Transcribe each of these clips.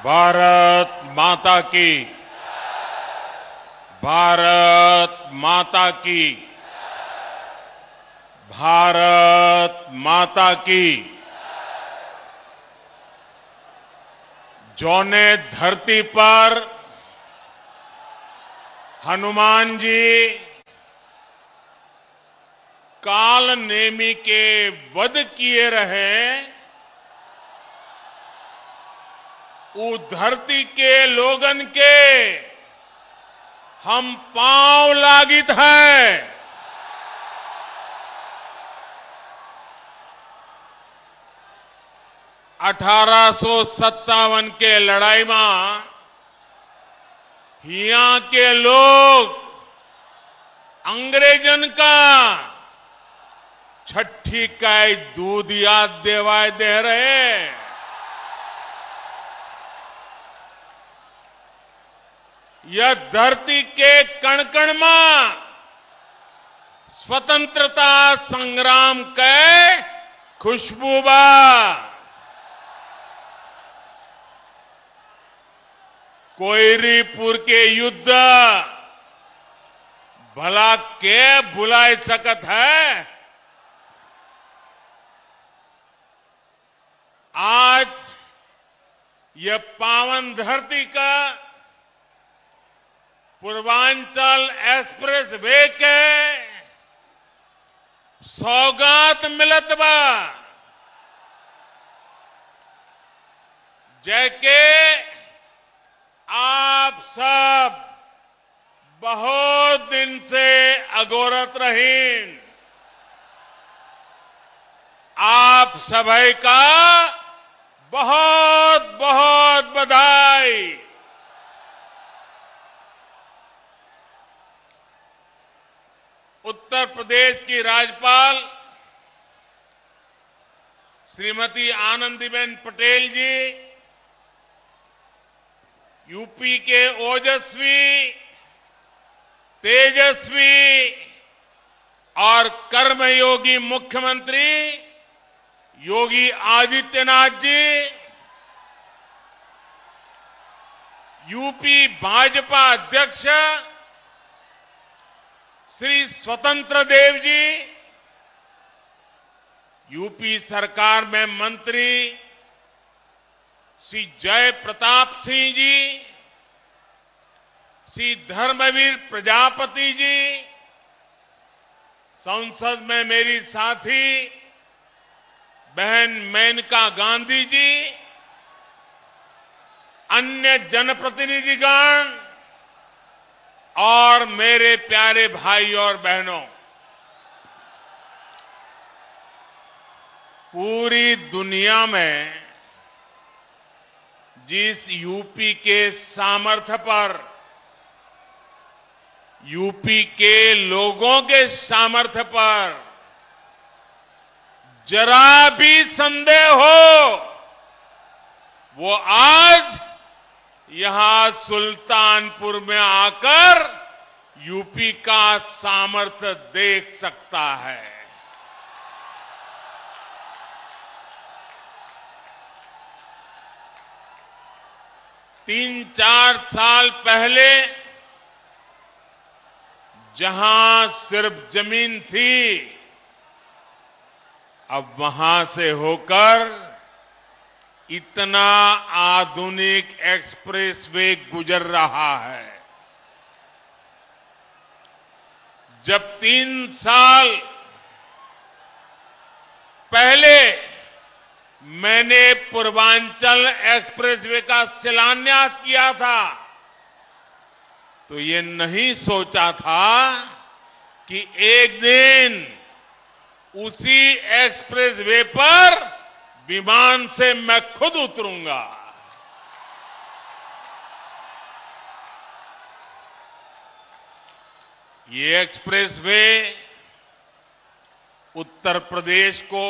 भारत माता की, भारत माता की, भारत माता की। जौने धरती पर हनुमान जी काल नेमी के वध किए रहे, उ धरती के लोगन के हम पांव लागित है। 1857 के लड़ाई में यहाँ के लोग अंग्रेजन का छठी का दूध याद देवाय दे रहे। यह धरती के कण कण में स्वतंत्रता संग्राम के खुशबू बा। कोयरीपुर के युद्ध भला के भुलाए सकत है। आज यह पावन धरती का पूर्वांचल एक्सप्रेस वे के सौगात मिलत बा। जैके आप सब बहुत दिन से अगोरत रहीन। आप सभी का बहुत बहुत बधाई। उत्तर प्रदेश की राज्यपाल श्रीमती आनंदीबेन पटेल जी, यूपी के ओजस्वी, तेजस्वी और कर्मयोगी मुख्यमंत्री योगी आदित्यनाथ जी, यूपी भाजपा अध्यक्ष श्री स्वतंत्र देव जी, यूपी सरकार में मंत्री श्री जय प्रताप सिंह जी, श्री धर्मवीर प्रजापति जी, संसद में मेरी साथी बहन मेनका गांधी जी, अन्य जनप्रतिनिधिगण और मेरे प्यारे भाई और बहनों, पूरी दुनिया में जिस यूपी के सामर्थ्य पर, यूपी के लोगों के सामर्थ्य पर जरा भी संदेह हो, वो आज यहां सुल्तानपुर में आकर यूपी का सामर्थ्य देख सकता है। तीन चार साल पहले जहां सिर्फ जमीन थी, अब वहां से होकर इतना आधुनिक एक्सप्रेसवे गुजर रहा है। जब 3 साल पहले मैंने पूर्वांचल एक्सप्रेसवे का शिलान्यास किया था, तो ये नहीं सोचा था कि एक दिन उसी एक्सप्रेसवे पर विमान से मैं खुद उतरूंगा। ये एक्सप्रेसवे उत्तर प्रदेश को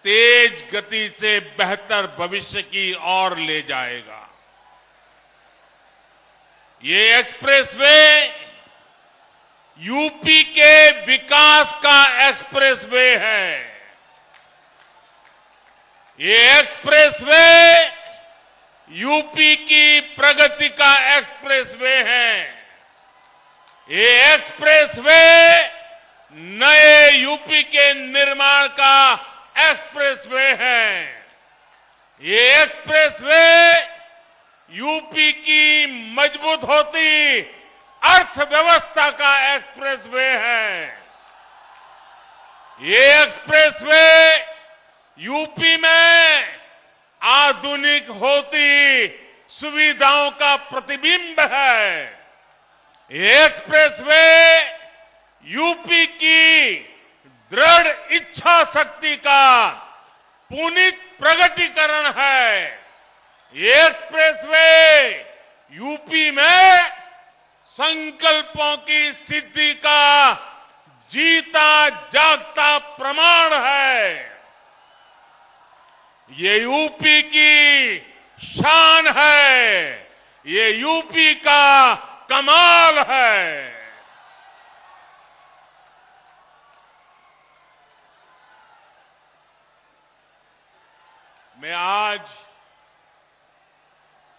तेज गति से बेहतर भविष्य की ओर ले जाएगा। ये एक्सप्रेसवे यूपी के विकास का एक्सप्रेसवे है। ये एक्सप्रेसवे यूपी की प्रगति का एक्सप्रेसवे है। ये एक्सप्रेसवे नए यूपी के निर्माण का एक्सप्रेसवे है। ये एक्सप्रेसवे यूपी की मजबूत होती अर्थव्यवस्था का एक्सप्रेसवे है। ये एक्सप्रेसवे यूपी में आधुनिक होती सुविधाओं का प्रतिबिंब है। ये एक्सप्रेसवे यूपी की दृढ़ इच्छा शक्ति का पुनीत प्रगटीकरण है। ये एक्सप्रेसवे यूपी में संकल्पों की सिद्धि का जीता जागता प्रमाण है। ये यूपी की शान है। ये यूपी का कमाल है। मैं आज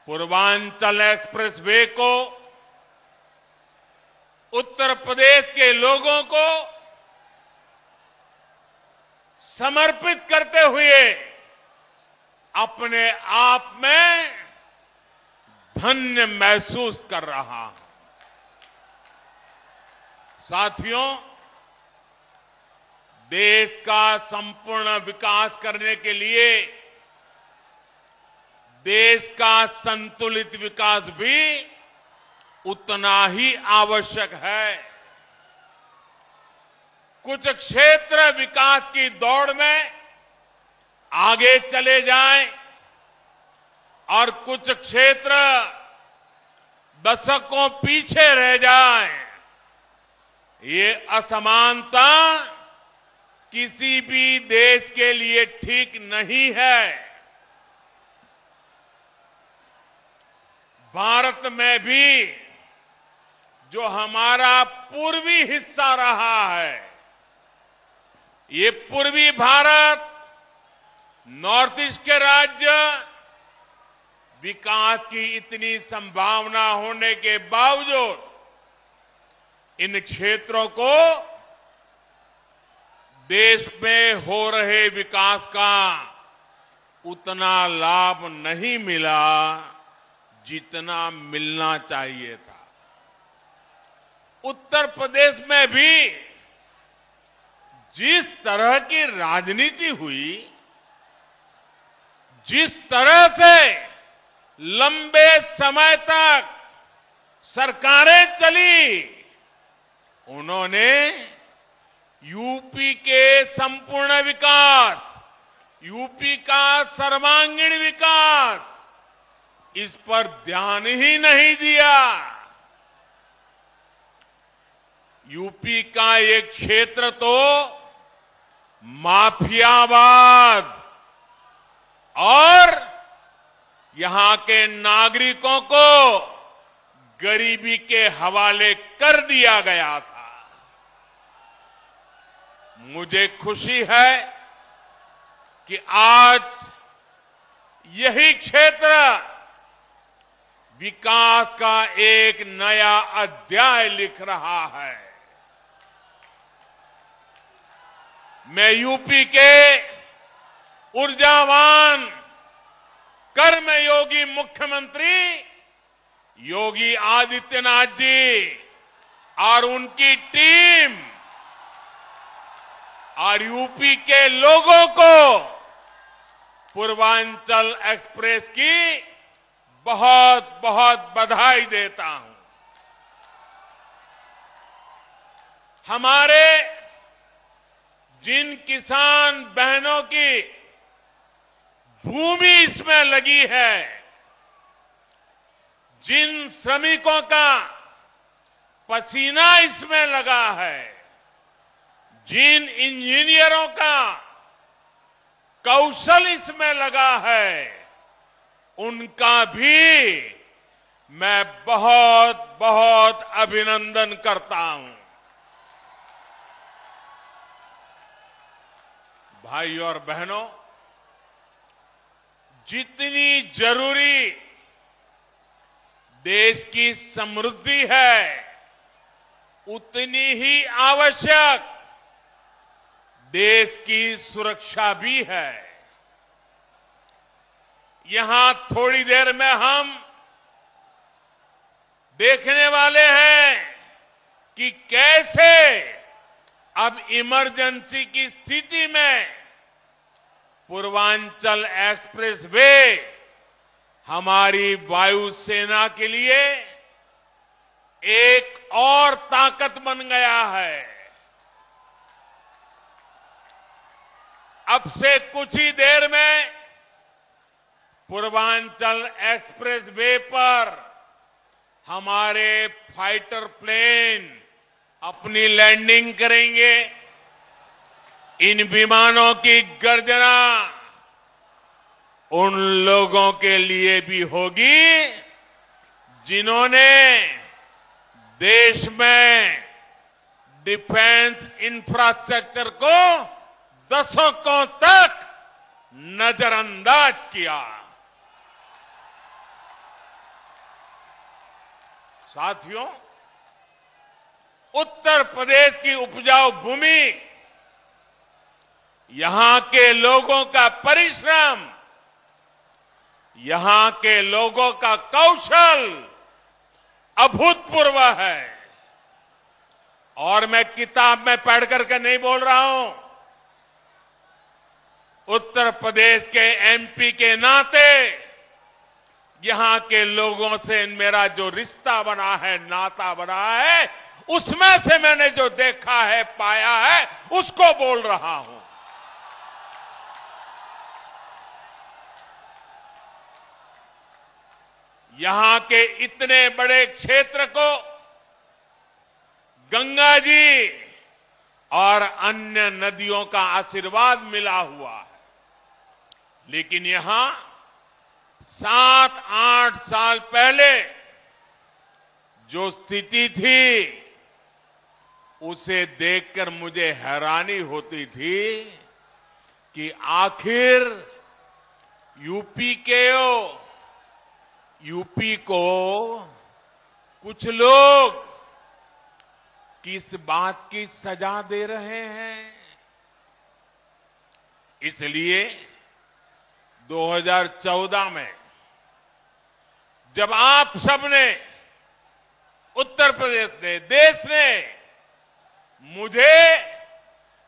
पूर्वांचल एक्सप्रेसवे को उत्तर प्रदेश के लोगों को समर्पित करते हुए अपने आप में धन्य महसूस कर रहा हूं। साथियों, देश का संपूर्ण विकास करने के लिए देश का संतुलित विकास भी उतना ही आवश्यक है। कुछ क्षेत्र विकास की दौड़ में आगे चले जाएं और कुछ क्षेत्र दशकों पीछे रह जाएं। ये असमानता किसी भी देश के लिए ठीक नहीं है। भारत में भी जो हमारा पूर्वी हिस्सा रहा है, ये पूर्वी भारत, नॉर्थ ईस्ट के राज्य विकास की इतनी संभावना होने के बावजूद इन क्षेत्रों को देश में हो रहे विकास का उतना लाभ नहीं मिला जितना मिलना चाहिए था। उत्तर प्रदेश में भी जिस तरह की राजनीति हुई, जिस तरह से लंबे समय तक सरकारें चली, उन्होंने यूपी के संपूर्ण विकास, यूपी का सर्वांगीण विकास, इस पर ध्यान ही नहीं दिया। यूपी का एक क्षेत्र तो माफियावाद और यहां के नागरिकों को गरीबी के हवाले कर दिया गया था। मुझे खुशी है कि आज यही क्षेत्र विकास का एक नया अध्याय लिख रहा है। मैं यूपी के ऊर्जावान कर्मयोगी मुख्यमंत्री योगी आदित्यनाथ जी और उनकी टीम और यूपी के लोगों को पूर्वांचल एक्सप्रेस की बहुत बहुत बधाई देता हूं। हमारे जिन किसान बहनों की भूमि इसमें लगी है, जिन श्रमिकों का पसीना इसमें लगा है, जिन इंजीनियरों का कौशल इसमें लगा है, उनका भी मैं बहुत बहुत अभिनंदन करता हूं। भाई और बहनों, जितनी जरूरी देश की समृद्धि है, उतनी ही आवश्यक देश की सुरक्षा भी है। यहां थोड़ी देर में हम देखने वाले हैं कि कैसे अब इमरजेंसी की स्थिति में पूर्वांचल एक्सप्रेस वे हमारी वायुसेना के लिए एक और ताकत बन गया है। अब से कुछ ही देर में पूर्वांचल एक्सप्रेस वे पर हमारे फाइटर प्लेन अपनी लैंडिंग करेंगे। इन विमानों की गर्जना उन लोगों के लिए भी होगी जिन्होंने देश में डिफेंस इंफ्रास्ट्रक्चर को दशकों तक नजरअंदाज किया। साथियों, उत्तर प्रदेश की उपजाऊ भूमि, यहां के लोगों का परिश्रम, यहां के लोगों का कौशल अभूतपूर्व है। और मैं किताब में पढ़ करके नहीं बोल रहा हूं, उत्तर प्रदेश के एमपी के नाते यहां के लोगों से मेरा जो रिश्ता बना है, नाता बना है, उसमें से मैंने जो देखा है, पाया है, उसको बोल रहा हूं। यहां के इतने बड़े क्षेत्र को गंगा जी और अन्य नदियों का आशीर्वाद मिला हुआ है, लेकिन यहां 7-8 साल पहले जो स्थिति थी, उसे देखकर मुझे हैरानी होती थी कि आखिर यूपी को कुछ लोग किस बात की सजा दे रहे हैं। इसलिए 2014 में जब आप सबने, उत्तर प्रदेश ने, देश ने मुझे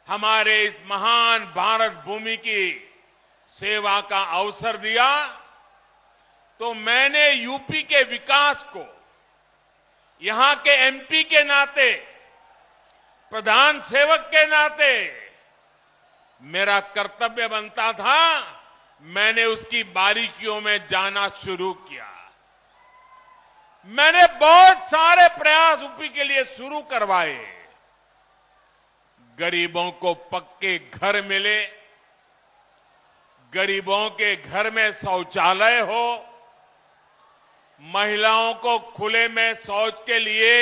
हमारे इस महान भारत भूमि की सेवा का अवसर दिया, तो मैंने यूपी के विकास को यहां के एमपी के नाते, प्रधान सेवक के नाते मेरा कर्तव्य बनता था, मैंने उसकी बारीकियों में जाना शुरू किया। मैंने बहुत सारे प्रयास यूपी के लिए शुरू करवाए। गरीबों को पक्के घर मिले, गरीबों के घर में शौचालय हो, महिलाओं को खुले में शौच के लिए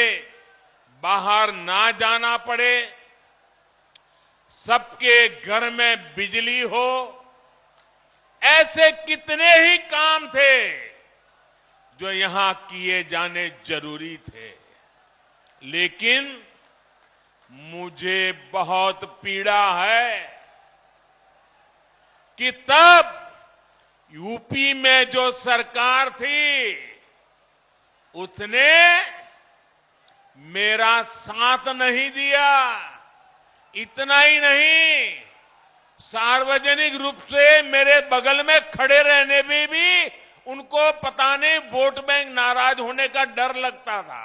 बाहर ना जाना पड़े, सबके घर में बिजली हो, ऐसे कितने ही काम थे जो यहां किए जाने जरूरी थे। लेकिन मुझे बहुत पीड़ा है कि तब यूपी में जो सरकार थी, उसने मेरा साथ नहीं दिया। इतना ही नहीं, सार्वजनिक रूप से मेरे बगल में खड़े रहने में भी उनको पता नहीं वोट बैंक नाराज होने का डर लगता था।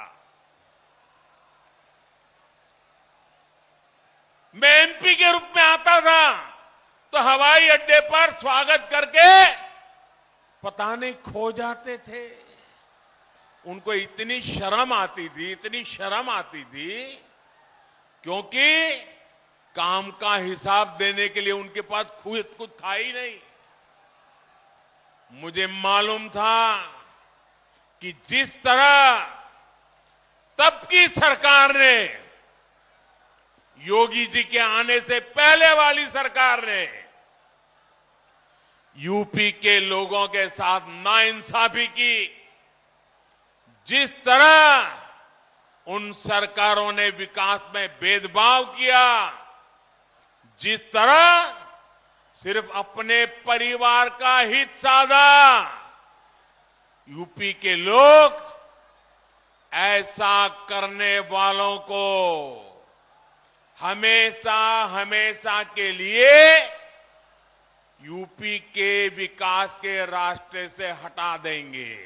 मैं एमपी के रूप में आता था तो हवाई अड्डे पर स्वागत करके पता नहीं खो जाते थे। उनको इतनी शर्म आती थी, क्योंकि काम का हिसाब देने के लिए उनके पास कुछ था ही नहीं। मुझे मालूम था कि जिस तरह तब की सरकार ने, योगी जी के आने से पहले वाली सरकार ने यूपी के लोगों के साथ नाइंसाफी की, जिस तरह उन सरकारों ने विकास में भेदभाव किया, जिस तरह सिर्फ अपने परिवार का हित साधा, यूपी के लोग ऐसा करने वालों को हमेशा हमेशा के लिए यूपी के विकास के रास्ते से हटा देंगे।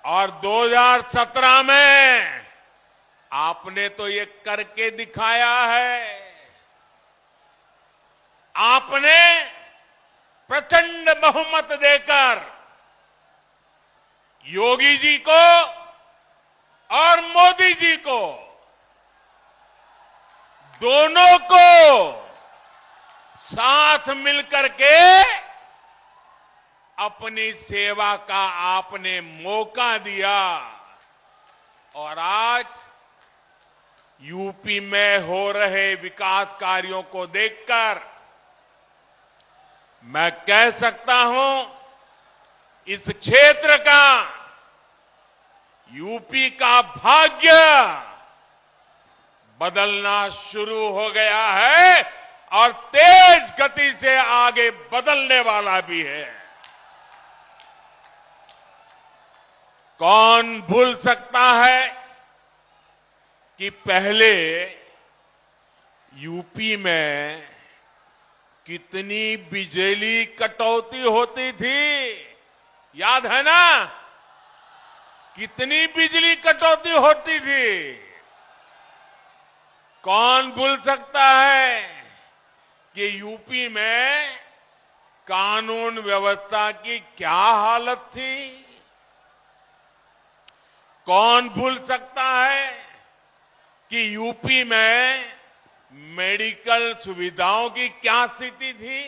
और 2017 में आपने तो ये करके दिखाया है। आपने प्रचंड बहुमत देकर योगी जी को और मोदी जी को, दोनों को साथ मिलकर के अपनी सेवा का आपने मौका दिया। और आज यूपी में हो रहे विकास कार्यों को देखकर मैं कह सकता हूं, इस क्षेत्र का, यूपी का भाग्य बदलना शुरू हो गया है और तेज गति से आगे बदलने वाला भी है। कौन भूल सकता है कि पहले यूपी में कितनी बिजली कटौती होती थी? याद है ना? कितनी बिजली कटौती होती थी? कौन भूल सकता है कि यूपी में कानून व्यवस्था की क्या हालत थी? कौन भूल सकता है कि यूपी में मेडिकल सुविधाओं की क्या स्थिति थी?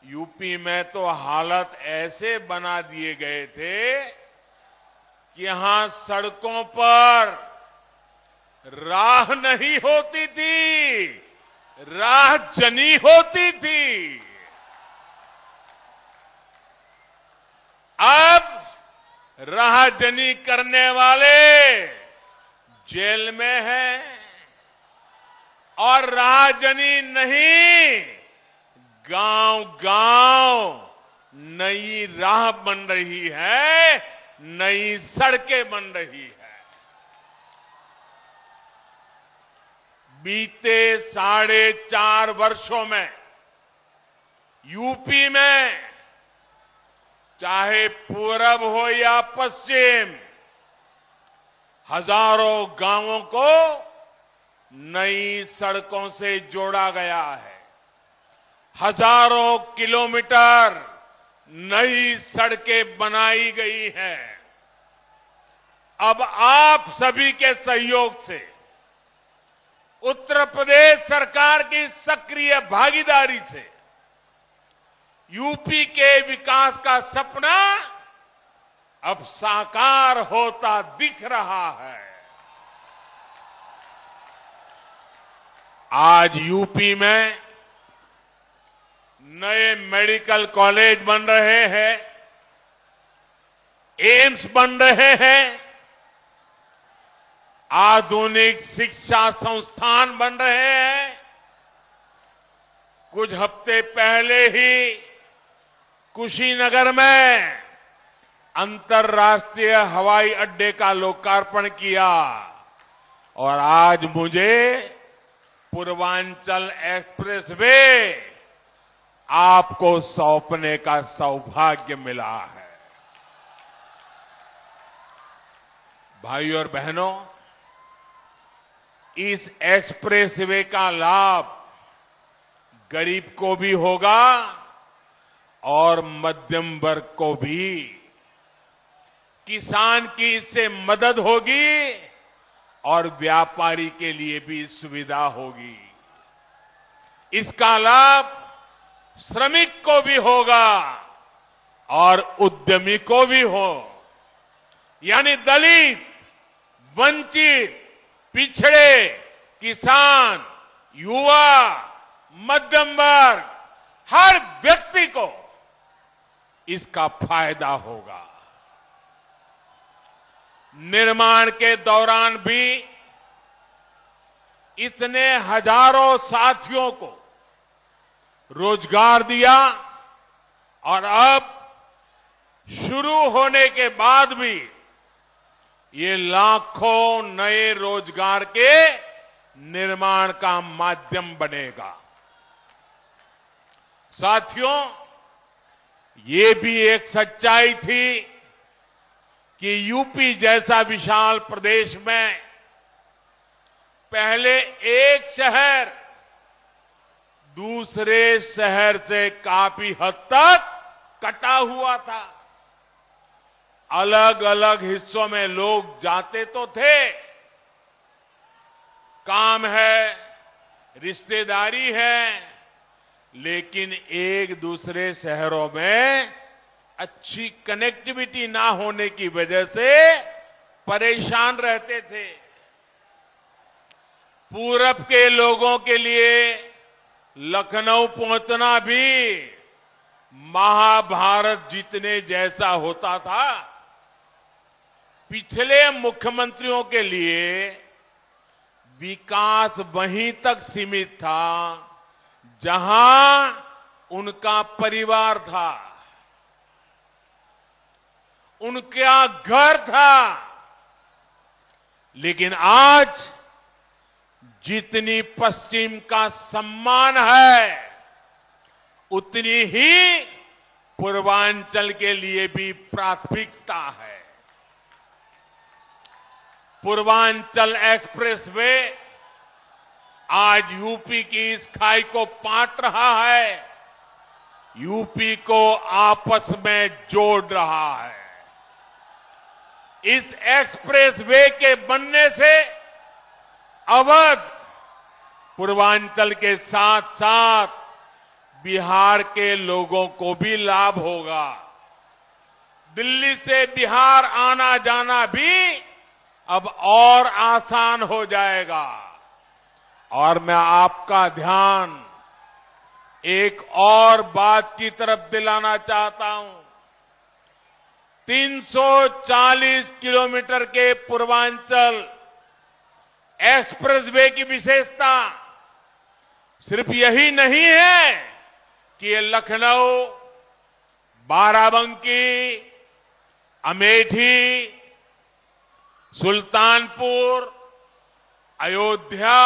यूपी में तो हालत ऐसे बना दिए गए थे कि यहां सड़कों पर राह नहीं होती थी, राह जनी होती थी। अब राहजनी करने वाले जेल में हैं और राहजनी नहीं, गांव-गांव नई राह बन रही है, नई सड़कें बन रही है। बीते 4.5 वर्षों में यूपी में चाहे पूरब हो या पश्चिम, हजारों गांवों को नई सड़कों से जोड़ा गया है। हजारों किलोमीटर नई सड़कें बनाई गई हैं। अब आप सभी के सहयोग से, उत्तर प्रदेश सरकार की सक्रिय भागीदारी से यूपी के विकास का सपना अब साकार होता दिख रहा है। आज यूपी में नए मेडिकल कॉलेज बन रहे हैं, एम्स बन रहे हैं, आधुनिक शिक्षा संस्थान बन रहे हैं। कुछ हफ्ते पहले ही कुशीनगर में अंतर्राष्ट्रीय हवाई अड्डे का लोकार्पण किया और आज मुझे पूर्वांचल एक्सप्रेसवे आपको सौंपने का सौभाग्य मिला है। भाइयों और बहनों, इस एक्सप्रेसवे का लाभ गरीब को भी होगा और मध्यम वर्ग को भी। किसान की इससे मदद होगी और व्यापारी के लिए भी सुविधा होगी। इसका लाभ श्रमिक को भी होगा और उद्यमी को भी हो, यानी दलित, वंचित, पिछड़े, किसान, युवा, मध्यम वर्ग, हर व्यक्ति को इसका फायदा होगा। निर्माण के दौरान भी इसने हजारों साथियों को रोजगार दिया और अब शुरू होने के बाद भी ये लाखों नए रोजगार के निर्माण का माध्यम बनेगा। साथियों, ये भी एक सच्चाई थी कि यूपी जैसा विशाल प्रदेश में पहले एक शहर दूसरे शहर से काफी हद तक कटा हुआ था। अलग अलग हिस्सों में लोग जाते तो थे, काम है, रिश्तेदारी है, लेकिन एक दूसरे शहरों में अच्छी कनेक्टिविटी ना होने की वजह से परेशान रहते थे। पूरब के लोगों के लिए लखनऊ पहुंचना भी महाभारत जीतने जैसा होता था। पिछले मुख्यमंत्रियों के लिए विकास वहीं तक सीमित था जहां उनका परिवार था, उनका घर था। लेकिन आज जितनी पश्चिम का सम्मान है, उतनी ही पूर्वांचल के लिए भी प्राथमिकता है। पूर्वांचल एक्सप्रेसवे आज यूपी की इस खाई को पाट रहा है, यूपी को आपस में जोड़ रहा है। इस एक्सप्रेसवे के बनने से अवध, पूर्वांचल के साथ साथ बिहार के लोगों को भी लाभ होगा। दिल्ली से बिहार आना जाना भी अब और आसान हो जाएगा। और मैं आपका ध्यान एक और बात की तरफ दिलाना चाहता हूं। 340 किलोमीटर के पूर्वांचल एक्सप्रेसवे की विशेषता सिर्फ यही नहीं है कि ये लखनऊ, बाराबंकी, अमेठी, सुल्तानपुर, अयोध्या,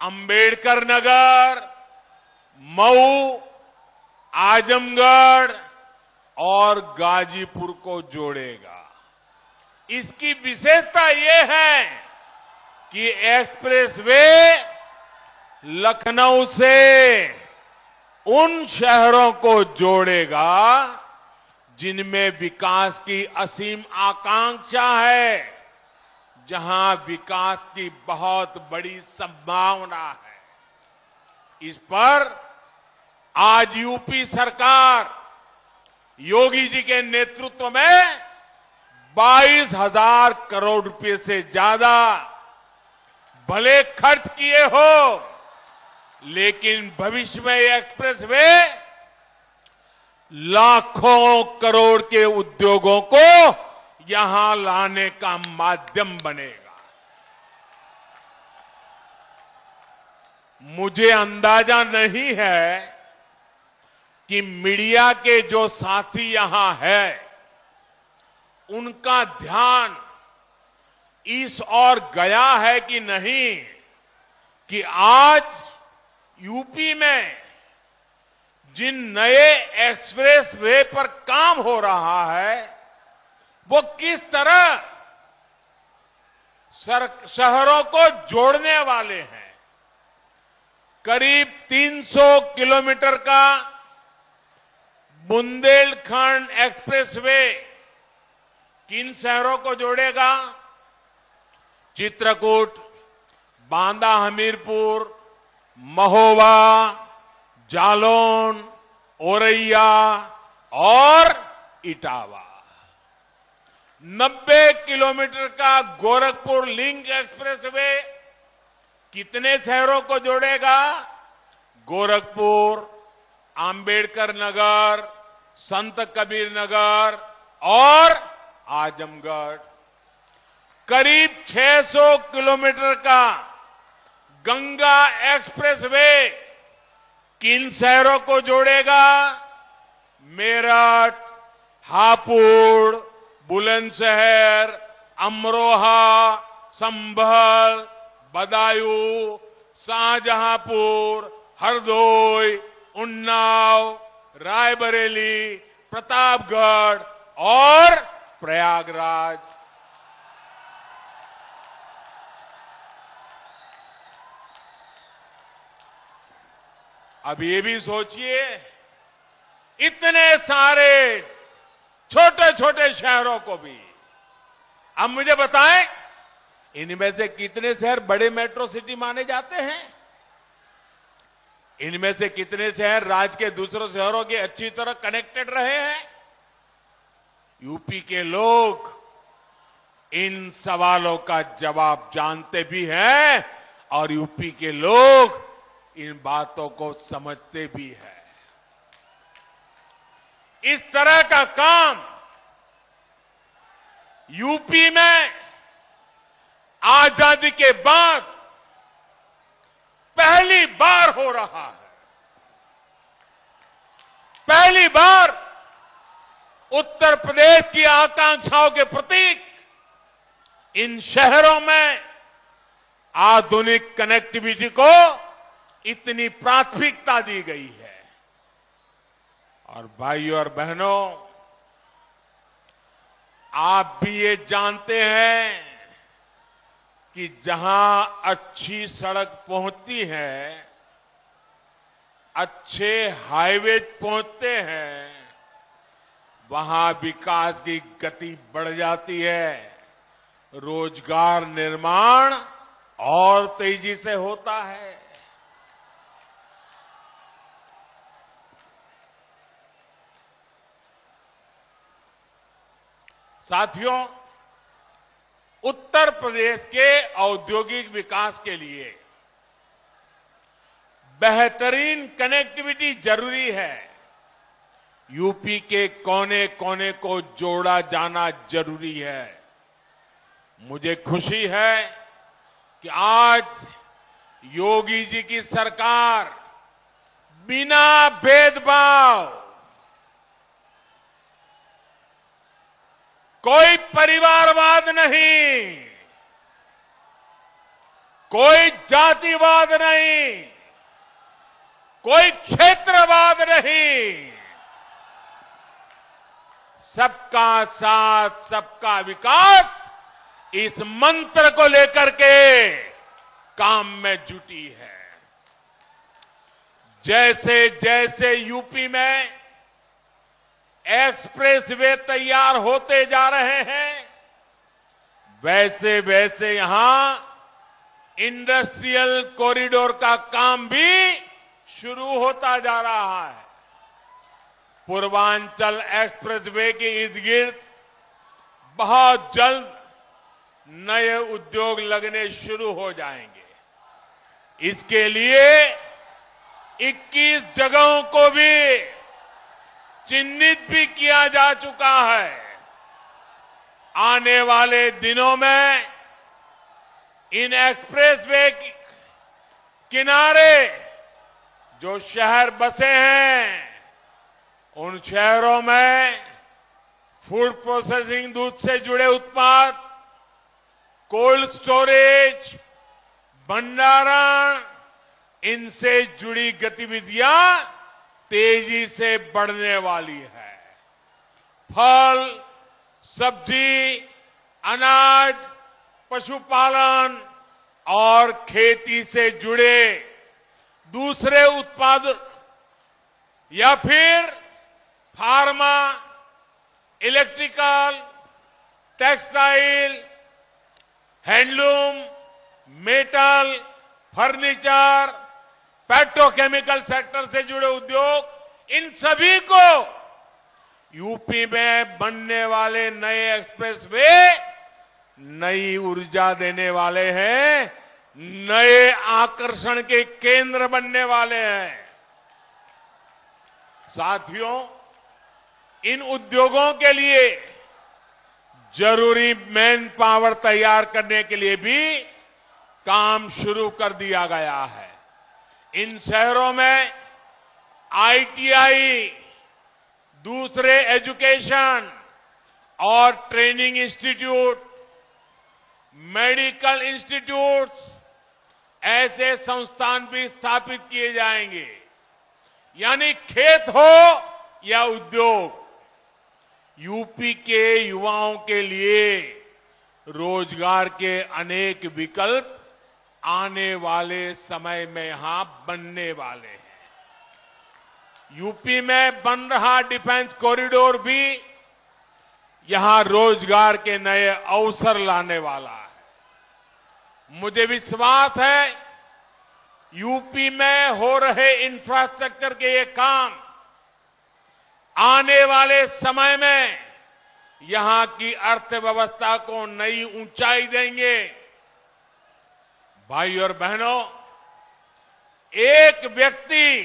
अंबेडकर नगर, मऊ, आजमगढ़ और गाजीपुर को जोड़ेगा। इसकी विशेषता यह है कि एक्सप्रेसवे लखनऊ से उन शहरों को जोड़ेगा जिनमें विकास की असीम आकांक्षा है, जहां विकास की बहुत बड़ी संभावना है। इस पर आज यूपी सरकार योगी जी के नेतृत्व में 22,000 करोड़ रुपए से ज्यादा भले खर्च किए हो, लेकिन भविष्य में ये एक्सप्रेसवे लाखों करोड़ के उद्योगों को यहां लाने का माध्यम बनेगा। मुझे अंदाजा नहीं है कि मीडिया के जो साथी यहां हैं, उनका ध्यान इस ओर गया है कि नहीं कि आज यूपी में जिन नए एक्सप्रेस वे पर काम हो रहा है, वो किस तरह शहरों को जोड़ने वाले हैं। करीब 300 किलोमीटर का बुंदेलखंड एक्सप्रेसवे किन शहरों को जोड़ेगा? चित्रकूट, बांदा हमीरपुर, महोबा, जालौन, औरैया और इटावा। 90 किलोमीटर का गोरखपुर लिंक एक्सप्रेसवे कितने शहरों को जोड़ेगा? गोरखपुर, आंबेडकर नगर, संत कबीर नगर और आजमगढ़। करीब 600 किलोमीटर का गंगा एक्सप्रेसवे किन शहरों को जोड़ेगा? मेरठ, हापुड़, बुलंदशहर, अमरोहा, संभल, बदायूं, शाहजहांपुर, हरदोई, उन्नाव, रायबरेली, प्रतापगढ़ और प्रयागराज। अब ये भी सोचिए, इतने सारे छोटे छोटे शहरों को भी। अब मुझे बताएं, इनमें से कितने शहर बड़े मेट्रो सिटी माने जाते हैं? इनमें से कितने शहर राज्य के दूसरों शहरों के अच्छी तरह कनेक्टेड रहे हैं? यूपी के लोग इन सवालों का जवाब जानते भी हैं और यूपी के लोग इन बातों को समझते भी हैं। इस तरह का काम यूपी में आजादी के बाद पहली बार हो रहा है। पहली बार उत्तर प्रदेश की आकांक्षाओं के प्रतीक इन शहरों में आधुनिक कनेक्टिविटी को इतनी प्राथमिकता दी गई है। और भाइयों और बहनों, आप भी ये जानते हैं कि जहां अच्छी सड़क पहुंचती है, अच्छे हाईवे पहुंचते हैं, वहां विकास की गति बढ़ जाती है, रोजगार निर्माण और तेजी से होता है। साथियों, उत्तर प्रदेश के औद्योगिक विकास के लिए बेहतरीन कनेक्टिविटी जरूरी है। यूपी के कोने कोने को जोड़ा जाना जरूरी है। मुझे खुशी है कि आज योगी जी की सरकार बिना भेदभाव, कोई परिवारवाद नहीं, कोई जातिवाद नहीं, कोई क्षेत्रवाद नहीं, सबका साथ, सबका विकास, इस मंत्र को लेकर के काम में जुटी है। जैसे जैसे यूपी में एक्सप्रेसवे तैयार होते जा रहे हैं, वैसे वैसे यहां इंडस्ट्रियल कॉरिडोर का काम भी शुरू होता जा रहा है। पूर्वांचल एक्सप्रेसवे के इर्द गिर्द बहुत जल्द नए उद्योग लगने शुरू हो जाएंगे। इसके लिए 21 जगहों को भी चिन्हित भी किया जा चुका है। आने वाले दिनों में इन एक्सप्रेसवे किनारे जो शहर बसे हैं, उन शहरों में फूड प्रोसेसिंग, दूध से जुड़े उत्पाद, कोल्ड स्टोरेज, भंडारण, इनसे जुड़ी गतिविधियां तेजी से बढ़ने वाली है। फल, सब्जी, अनाज, पशुपालन और खेती से जुड़े दूसरे उत्पाद या फिर pharma, electrical, textile, handloom, metal, furniture, petrochemical sector से जुड़े उद्योग, इन सभी को यूपी में बनने वाले नए एक्सप्रेसवे नई ऊर्जा देने वाले हैं नए आकर्षण के केंद्र बनने वाले हैं। साथियों, इन उद्योगों के लिए जरूरी मैन पावर तैयार करने के लिए भी काम शुरू कर दिया गया है। इन शहरों में आईटीआई, दूसरे एजुकेशन और ट्रेनिंग इंस्टीट्यूट, मेडिकल इंस्टीट्यूट्स, ऐसे संस्थान भी स्थापित किए जाएंगे। यानी खेत हो या उद्योग, यूपी के युवाओं के लिए रोजगार के अनेक विकल्प आने वाले समय में यहां बनने वाले हैं। यूपी में बन रहा डिफेंस कॉरिडोर भी यहां रोजगार के नए अवसर लाने वाला है। मुझे विश्वास है यूपी में हो रहे इंफ्रास्ट्रक्चर के ये काम आने वाले समय में यहां की अर्थव्यवस्था को नई ऊंचाई देंगे। भाई और बहनों, एक व्यक्ति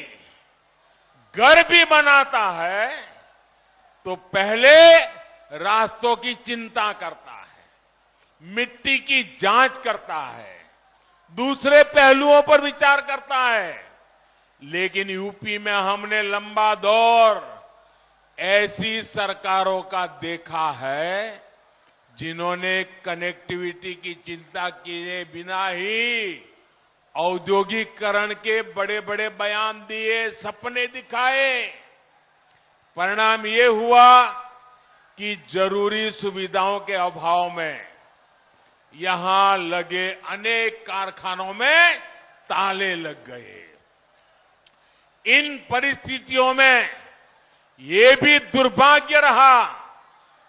घर भी बनाता है तो पहले रास्तों की चिंता करता है, मिट्टी की जांच करता है, दूसरे पहलुओं पर विचार करता है। लेकिन यूपी में हमने लंबा दौर ऐसी सरकारों का देखा है जिन्होंने कनेक्टिविटी की चिंता किए बिना ही औद्योगिकरण के बड़े बड़े बयान दिए, सपने दिखाए। परिणाम ये हुआ कि जरूरी सुविधाओं के अभाव में यहां लगे अनेक कारखानों में ताले लग गए। इन परिस्थितियों में ये भी दुर्भाग्य रहा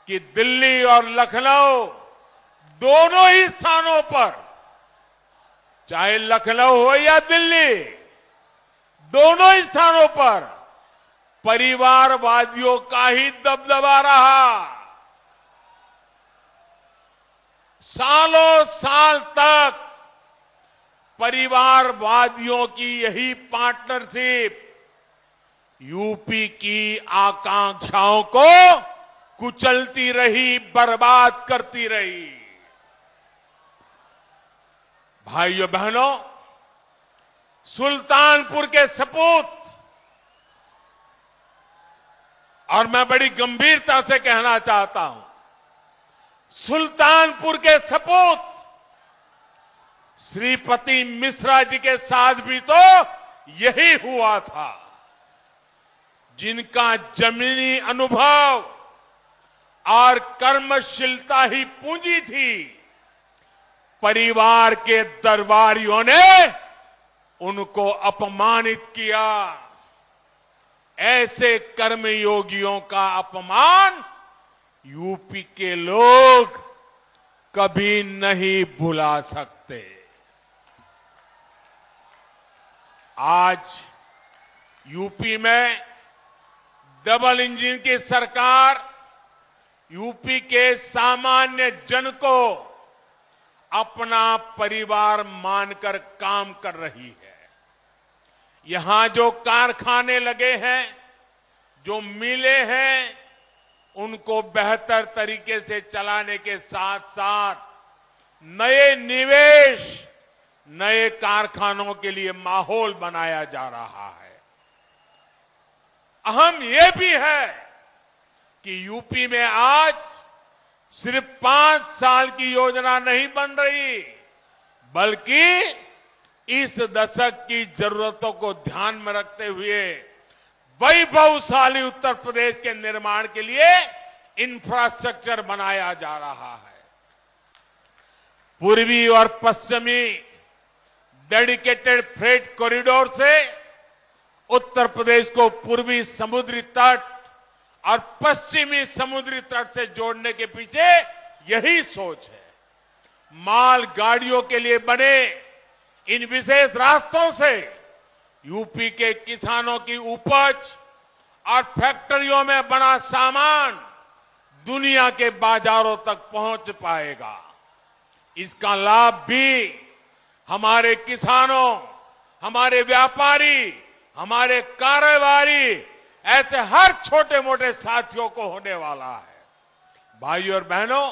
कि दिल्ली और लखनऊ दोनों ही स्थानों पर, चाहे लखनऊ हो या दिल्ली, दोनों ही स्थानों पर परिवारवादियों का ही दबदबा रहा। सालों साल तक परिवारवादियों की यही पार्टनरशिप यूपी की आकांक्षाओं को कुचलती रही, बर्बाद करती रही। भाइयों बहनों, सुल्तानपुर के सपूत, और मैं बड़ी गंभीरता से कहना चाहता हूं, सुल्तानपुर के सपूत श्रीपति मिश्रा जी के साथ भी तो यही हुआ था, जिनका जमीनी अनुभव और कर्मशीलता ही पूंजी थी। परिवार के दरबारियों ने उनको अपमानित किया। ऐसे कर्मयोगियों का अपमान यूपी के लोग कभी नहीं भुला सकते। आज यूपी में डबल इंजन की सरकार यूपी के सामान्य जन को अपना परिवार मानकर काम कर रही है। यहां जो कारखाने लगे हैं, जो मिलें हैं, उनको बेहतर तरीके से चलाने के साथ साथ नए निवेश, नए कारखानों के लिए माहौल बनाया जा रहा है। अहम यह भी है कि यूपी में आज सिर्फ 5 साल की योजना नहीं बन रही, बल्कि इस दशक की जरूरतों को ध्यान में रखते हुए वैभवशाली उत्तर प्रदेश के निर्माण के लिए इंफ्रास्ट्रक्चर बनाया जा रहा है। पूर्वी और पश्चिमी डेडिकेटेड फ्रेट कॉरिडोर से उत्तर प्रदेश को पूर्वी समुद्री तट और पश्चिमी समुद्री तट से जोड़ने के पीछे यही सोच है। माल गाड़ियों के लिए बने इन विशेष रास्तों से यूपी के किसानों की उपज और फैक्ट्रियों में बना सामान दुनिया के बाजारों तक पहुंच पाएगा। इसका लाभ भी हमारे किसानों, हमारे व्यापारी, हमारे कारोबारी, ऐसे हर छोटे मोटे साथियों को होने वाला है। भाइयों और बहनों,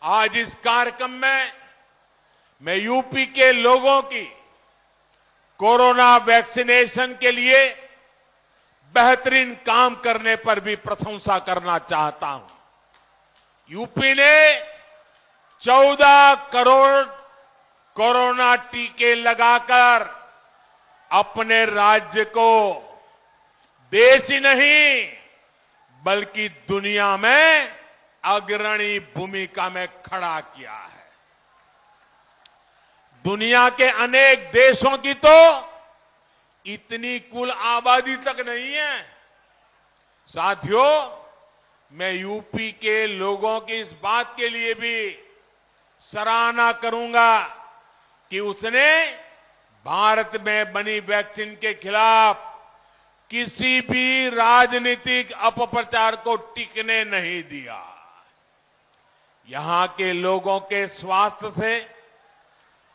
आज इस कार्यक्रम में मैं यूपी के लोगों की कोरोना वैक्सीनेशन के लिए बेहतरीन काम करने पर भी प्रशंसा करना चाहता हूं। यूपी ने 14 करोड़ कोरोना टीके लगाकर अपने राज्य को देश ही नहीं बल्कि दुनिया में अग्रणी भूमिका में खड़ा किया है। दुनिया के अनेक देशों की तो इतनी कुल आबादी तक नहीं है। साथियों, मैं यूपी के लोगों की इस बात के लिए भी सराहना करूंगा कि उसने भारत में बनी वैक्सीन के खिलाफ किसी भी राजनीतिक अपप्रचार को टिकने नहीं दिया। यहां के लोगों के स्वास्थ्य से,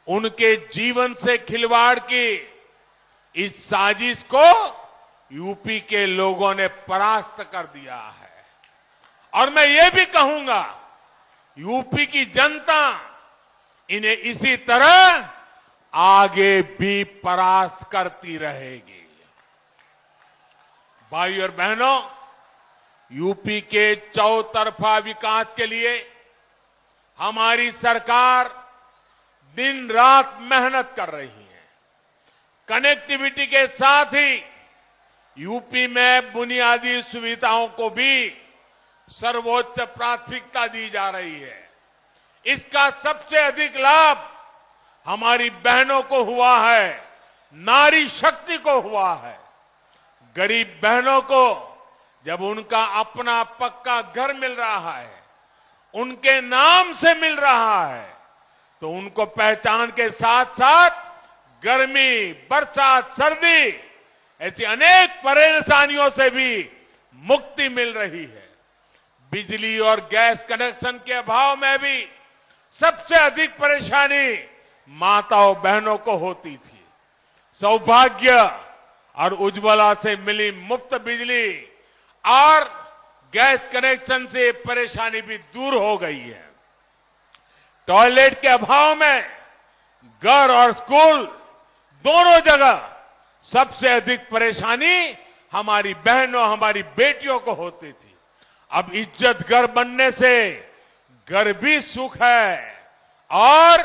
उनके जीवन से खिलवाड़ की इस साजिश को यूपी के लोगों ने परास्त कर दिया है। और मैं ये भी कहूंगा, यूपी की जनता इन्हें इसी तरह आगे भी परास्त करती रहेगी। भाई और बहनों, यूपी के चौतरफा विकास के लिए हमारी सरकार दिन रात मेहनत कर रही है। कनेक्टिविटी के साथ ही यूपी में बुनियादी सुविधाओं को भी सर्वोच्च प्राथमिकता दी जा रही है। इसका सबसे अधिक लाभ हमारी बहनों को हुआ है, नारी शक्ति को हुआ है। गरीब बहनों को जब उनका अपना पक्का घर मिल रहा है, उनके नाम से मिल रहा है, तो उनको पहचान के साथ साथ गर्मी, बरसात, सर्दी ऐसी अनेक परेशानियों से भी मुक्ति मिल रही है। बिजली और गैस कनेक्शन के अभाव में भी सबसे अधिक परेशानी माताओं बहनों को होती थी। सौभाग्य और उज्ज्वला से मिली मुफ्त बिजली और गैस कनेक्शन से परेशानी भी दूर हो गई है। टॉयलेट के अभाव में घर और स्कूल दोनों जगह सबसे अधिक परेशानी हमारी बहनों, हमारी बेटियों को होती थी। अब इज्जत घर बनने से घर भी सुख है और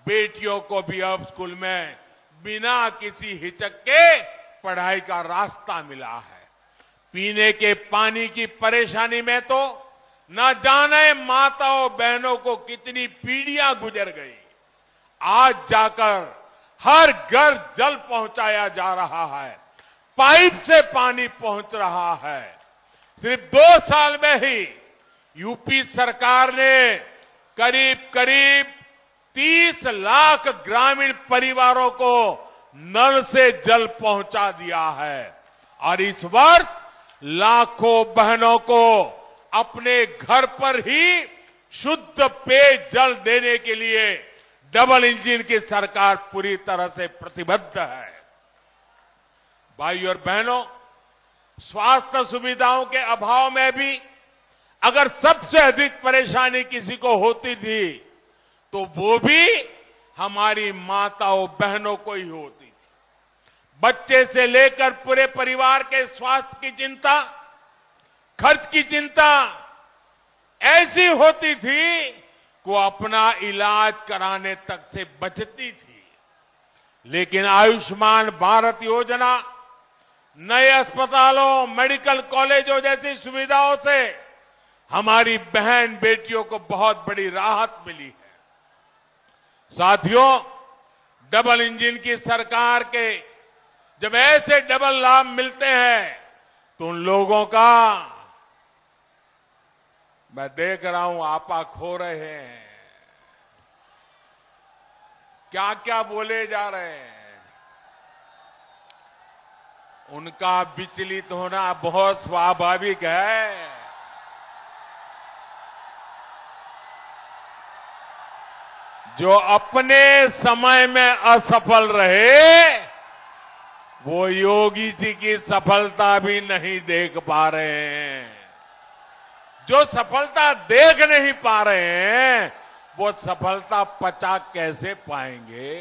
बेटियों को भी अब स्कूल में बिना किसी हिचक के पढ़ाई का रास्ता मिला है। पीने के पानी की परेशानी में तो न जाने माताओं बहनों को कितनी पीढ़ियां गुजर गई। आज जाकर हर घर जल पहुंचाया जा रहा है, पाइप से पानी पहुंच रहा है। सिर्फ 2 साल में ही यूपी सरकार ने करीब करीब 30 लाख ग्रामीण परिवारों को नल से जल पहुंचा दिया है और इस वर्ष लाखों बहनों को अपने घर पर ही शुद्ध पेयजल देने के लिए डबल इंजन की सरकार पूरी तरह से प्रतिबद्ध है। भाइयों और बहनों, स्वास्थ्य सुविधाओं के अभाव में भी अगर सबसे अधिक परेशानी किसी को होती थी तो वो भी हमारी माताओं बहनों को ही होती थी। बच्चे से लेकर पूरे परिवार के स्वास्थ्य की चिंता, खर्च की चिंता ऐसी होती थी कि वो अपना इलाज कराने तक से बचती थी। लेकिन आयुष्मान भारत योजना, नए अस्पतालों, मेडिकल कॉलेजों जैसी सुविधाओं से हमारी बहन बेटियों को बहुत बड़ी राहत मिली है। साथियों, डबल इंजन की सरकार के जब ऐसे डबल लाभ मिलते हैं तो उन लोगों का, मैं देख रहा हूं आपा खो रहे हैं, क्या क्या बोले जा रहे हैं, उनका विचलित होना बहुत स्वाभाविक है। जो अपने समय में असफल रहे वो योगी जी की सफलता भी नहीं देख पा रहे हैं। जो सफलता देख नहीं पा रहे हैं वो सफलता पचा कैसे पाएंगे।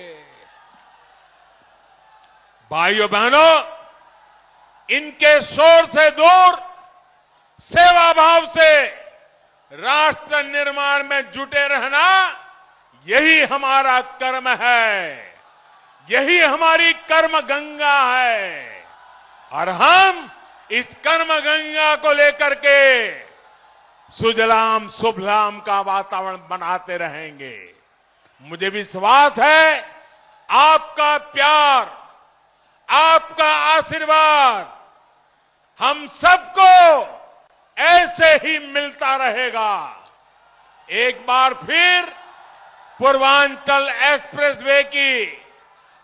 भाइयों बहनों, इनके शोर से दूर सेवा भाव से राष्ट्र निर्माण में जुटे रहना यही हमारा कर्म है, यही हमारी कर्म गंगा है और हम इस कर्म गंगा को लेकर के सुजलाम सुफलाम का वातावरण बनाते रहेंगे। मुझे विश्वास है आपका प्यार, आपका आशीर्वाद हम सबको ऐसे ही मिलता रहेगा। एक बार फिर पूर्वांचल एक्सप्रेसवे की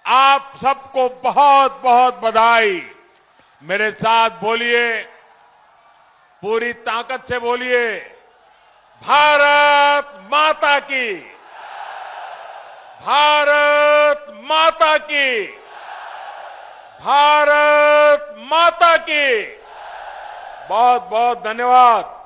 आप सबको बहुत बहुत बधाई। मेरे साथ बोलिए, पूरी ताकत से बोलिए, भारत माता की, भारत माता की, भारत माता की। बहुत बहुत धन्यवाद।